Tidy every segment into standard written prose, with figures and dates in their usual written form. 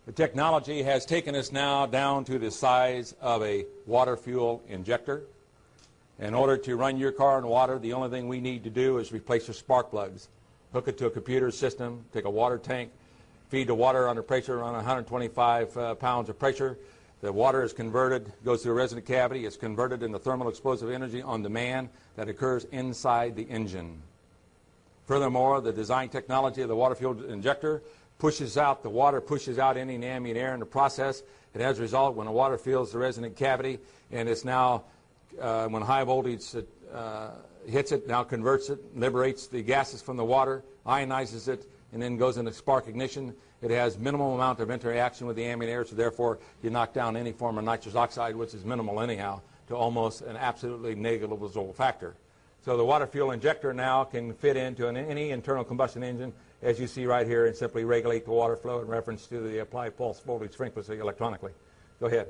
The technology has taken us now down to the size of a water fuel injector. In order to run your car on water, the only thing we need to do is replace your spark plugs. Hook it to a computer system, take a water tank, feed the water under pressure around 125 pounds of pressure. The water is converted, goes through a resonant cavity, it's converted into thermal explosive energy on demand that occurs inside the engine. Furthermore, the design technology of the water fuel injector pushes out the water, pushes out any ambient air in the process, and as a result, when the water fills the resonant cavity, and it's now, when high voltage hits it, now converts it, liberates the gases from the water, ionizes it, and then goes into spark ignition. It has minimal amount of interaction with the ambient air, so therefore you knock down any form of nitrous oxide, which is minimal anyhow, to almost an absolutely negligible factor. So the water fuel injector now can fit into any internal combustion engine, as you see right here, and simply regulate the water flow in reference to the applied pulse voltage frequency electronically. Go ahead.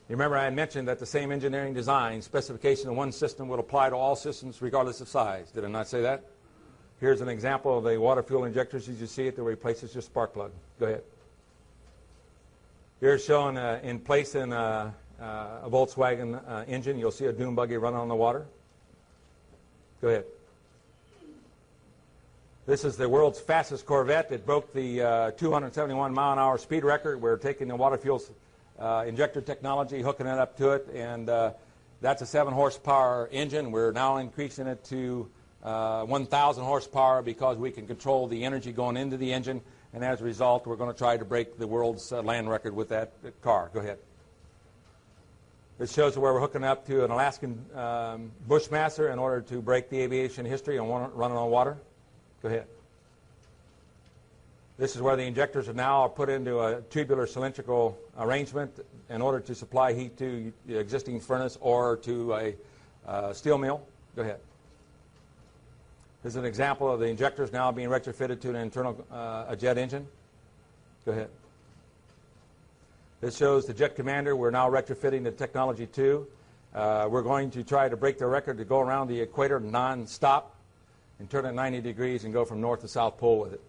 You remember I had mentioned that the same engineering design specification of one system would apply to all systems regardless of size. Did I not say that? Here's an example of the water fuel injectors as you see it that replaces your spark plug. Go ahead. Here's shown in place in a Volkswagen engine. You'll see a dune buggy running on the water. Go ahead. This is the world's fastest Corvette. It broke the 271 mile an hour speed record. We're taking the water fuel injector technology, hooking it up to it, and that's a 7 horsepower engine. We're now increasing it to 1,000 horsepower because we can control the energy going into the engine, and as a result, we're going to try to break the world's land record with that car. Go ahead. This shows where we're hooking up to an Alaskan Bushmaster in order to break the aviation history and running on water. Go ahead. This is where the injectors are now put into a tubular cylindrical arrangement in order to supply heat to the existing furnace or to a steel mill. Go ahead. This is an example of the injectors now being retrofitted to an internal a jet engine. Go ahead. This shows the Jet Commander. We're now retrofitting the technology to. We're going to try to break the record to go around the equator non-stop and turn it 90 degrees and go from north to south pole with it.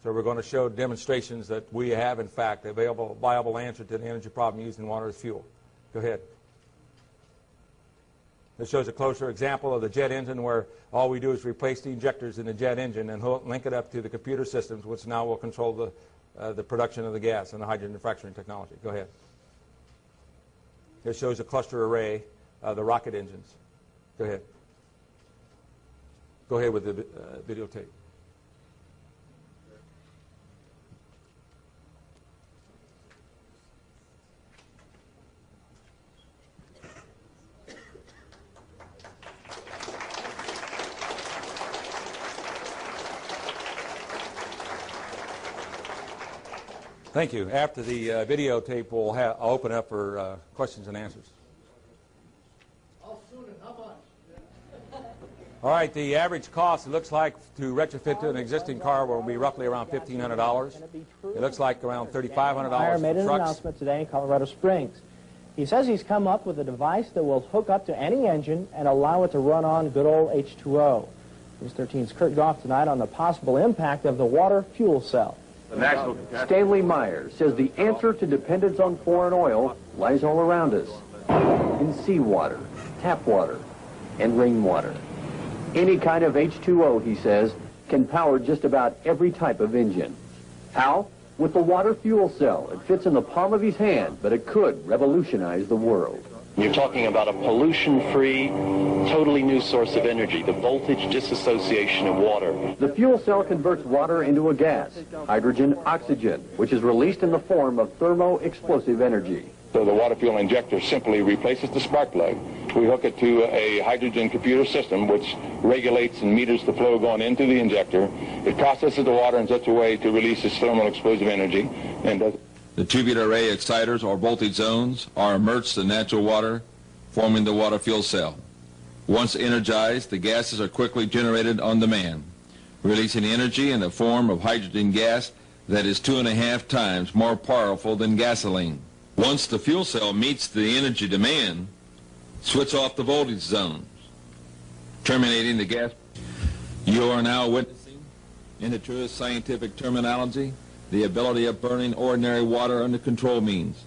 So we're going to show demonstrations that we have, in fact, a viable answer to the energy problem using water as fuel. Go ahead. This shows a closer example of the jet engine where all we do is replace the injectors in the jet engine and link it up to the computer systems, which now will control the production of the gas and the hydrogen fracturing technology. Go ahead. This shows a cluster array of the rocket engines. Go ahead. Go ahead with the videotape. Thank you. After the videotape, I'll open up for questions and answers. How soon and how much? All right, the average cost, it looks like, to retrofit to an existing car will be roughly around $1,500. It looks like around $3,500 Myer made for an trucks. announcement today in Colorado Springs. He says he's come up with a device that will hook up to any engine and allow it to run on good old H2O. News 13's Kurt Goff tonight on the possible impact of the water fuel cell. Stanley Myer says the answer to dependence on foreign oil lies all around us, in seawater, tap water, and rainwater. Any kind of H2O, he says, can power just about every type of engine. How? With the water fuel cell. It fits in the palm of his hand, but it could revolutionize the world. You're talking about a pollution-free, totally new source of energy, the voltage dissociation of water. The fuel cell converts water into a gas, hydrogen oxygen, which is released in the form of thermo-explosive energy. So the water fuel injector simply replaces the spark plug. We hook it to a hydrogen computer system which regulates and meters the flow going into the injector. It processes the water in such a way to release its thermal explosive energy and does. The tubular array exciters or voltage zones are immersed in natural water, forming the water fuel cell. Once energized, the gases are quickly generated on demand, releasing energy in the form of hydrogen gas that is 2.5 times more powerful than gasoline. Once the fuel cell meets the energy demand, switch off the voltage zones, terminating the gas. You are now witnessing, in the truest scientific terminology, the ability of burning ordinary water under control means.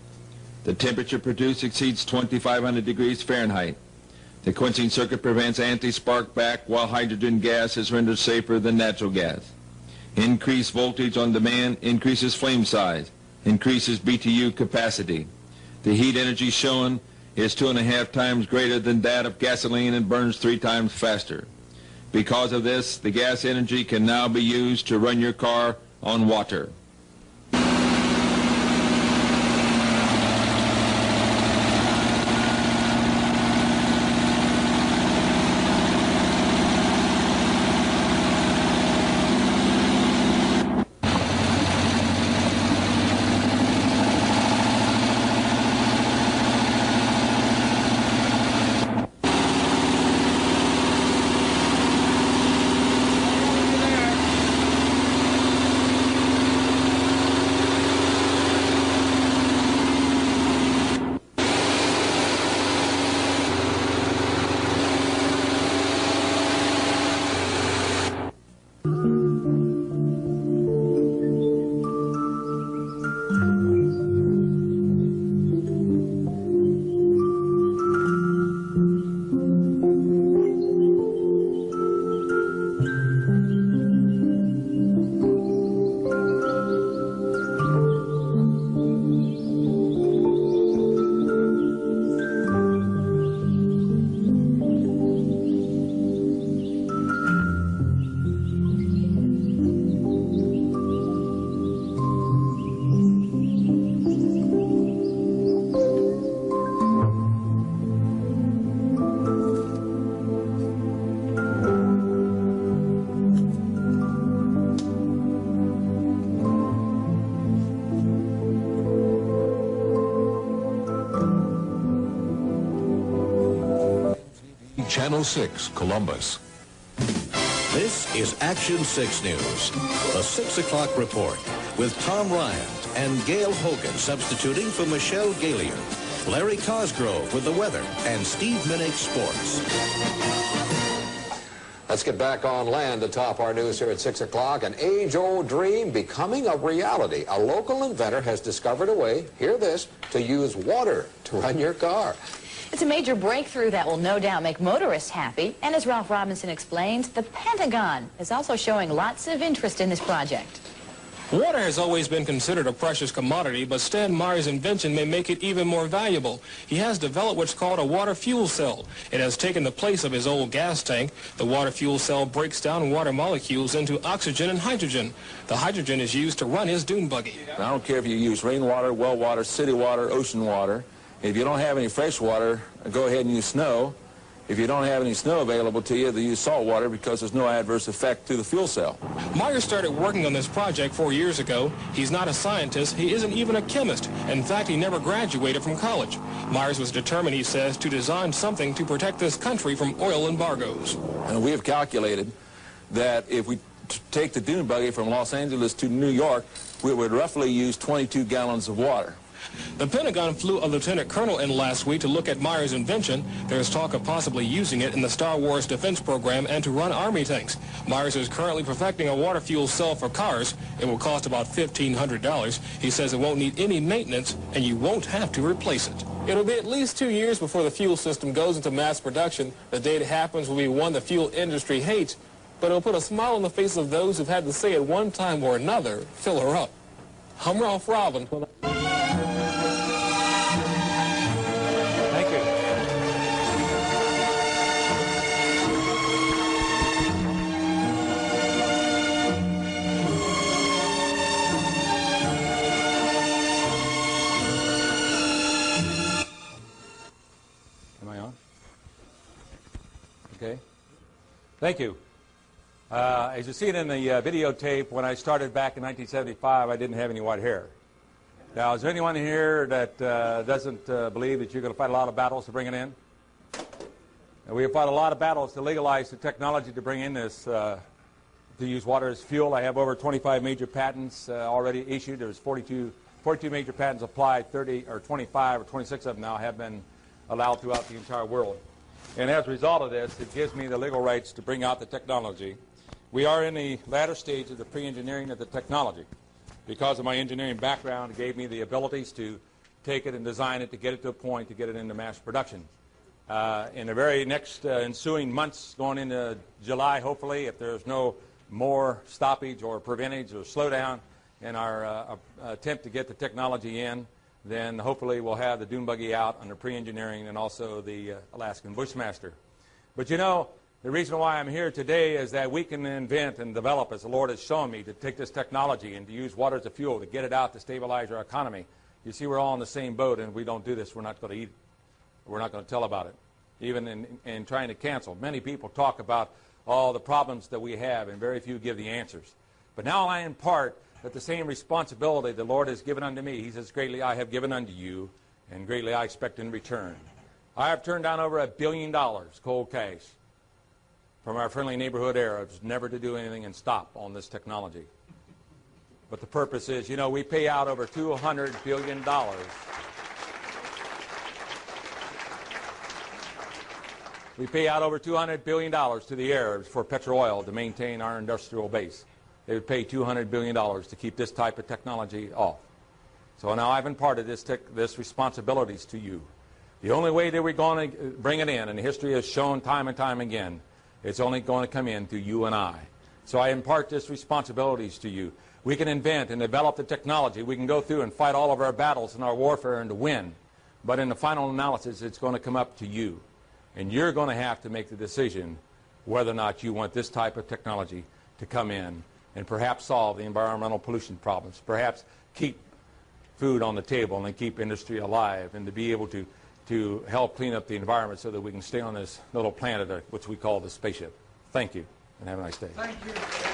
The temperature produced exceeds 2,500 degrees Fahrenheit. The quenching circuit prevents anti-spark back, while hydrogen gas is rendered safer than natural gas. Increased voltage on demand increases flame size, increases BTU capacity. The heat energy shown is 2.5 times greater than that of gasoline and burns 3 times faster. Because of this, the gas energy can now be used to run your car on water. Channel 6, Columbus. This is Action 6 News, the 6 o'clock report, with Tom Ryan and Gail Hogan substituting for Michelle Galier, Larry Cosgrove with the weather, and Steve Minnick sports. Let's get back on land to top our news here at 6 o'clock. An age-old dream becoming a reality. A local inventor has discovered a way, hear this, to use water to run your car. It's a major breakthrough that will no doubt make motorists happy. And as Ralph Robinson explains, the Pentagon is also showing lots of interest in this project. Water has always been considered a precious commodity, but Stan Myer's invention may make it even more valuable. He has developed what's called a water fuel cell. It has taken the place of his old gas tank. The water fuel cell breaks down water molecules into oxygen and hydrogen. The hydrogen is used to run his dune buggy. I don't care if you use rainwater, well water, city water, ocean water. If you don't have any fresh water, go ahead and use snow. If you don't have any snow available to you, they use salt water because there's no adverse effect to the fuel cell. Myer started working on this project 4 years ago. He's not a scientist. He isn't even a chemist. In fact, he never graduated from college. Myers was determined, he says, to design something to protect this country from oil embargoes. And we have calculated that if we take the dune buggy from Los Angeles to New York, we would roughly use 22 gallons of water. The Pentagon flew a lieutenant colonel in last week to look at Myer's invention. There's talk of possibly using it in the Star Wars defense program and to run Army tanks. Myers is currently perfecting a water fuel cell for cars. It will cost about $1,500. He says it won't need any maintenance, and you won't have to replace it. It'll be at least 2 years before the fuel system goes into mass production. The day it happens will be one the fuel industry hates, but it'll put a smile on the faces of those who've had to say at one time or another, fill her up. I'm Ralph Robinson. Okay. Thank you. As you see it in the videotape, when I started back in 1975, I didn't have any white hair. Now, is there anyone here that doesn't believe that you're going to fight a lot of battles to bring it in? And we have fought a lot of battles to legalize the technology to bring in this, to use water as fuel. I have over 25 major patents already issued. There's 42 major patents applied. 30 or 25 or 26 of them now have been allowed throughout the entire world. And as a result of this, it gives me the legal rights to bring out the technology. We are in the latter stage of the pre-engineering of the technology. because of my engineering background, it gave me the abilities to take it and design it to get it to a point to get it into mass production. In the very next ensuing months, going into July, hopefully, if there's no more stoppage or preventage or slowdown in our attempt to get the technology in, then hopefully we'll have the dune buggy out under pre-engineering and also the Alaskan Bushmaster. But you know, the reason why I'm here today is that we can invent and develop, as the Lord has shown me, to take this technology and to use water as a fuel, to get it out to stabilize our economy. You see, we're all in the same boat, and if we don't do this, we're not going to eat it. We're not going to tell about it. Even in trying to cancel. Many people talk about all the problems that we have, and very few give the answers. But now I impart that the same responsibility the Lord has given unto me. He says, greatly I have given unto you, and greatly I expect in return. I have turned down over $1 billion cold cash from our friendly neighborhood Arabs, never to do anything and stop on this technology. But the purpose is, you know, we pay out over $200 billion. We pay out over $200 billion to the Arabs for petrol oil to maintain our industrial base. They would pay $200 billion to keep this type of technology off. So now I've imparted this responsibilities to you. The only way that we're going to bring it in, and history has shown time and time again, it's only going to come in through you and I. So I impart this responsibilities to you. We can invent and develop the technology. We can go through and fight all of our battles and our warfare and to win. But in the final analysis, it's going to come up to you. And you're going to have to make the decision whether or not you want this type of technology to come in and perhaps solve the environmental pollution problems, perhaps keep food on the table and keep industry alive, and to be able to help clean up the environment so that we can stay on this little planet, which we call the spaceship. Thank you, and have a nice day. Thank you.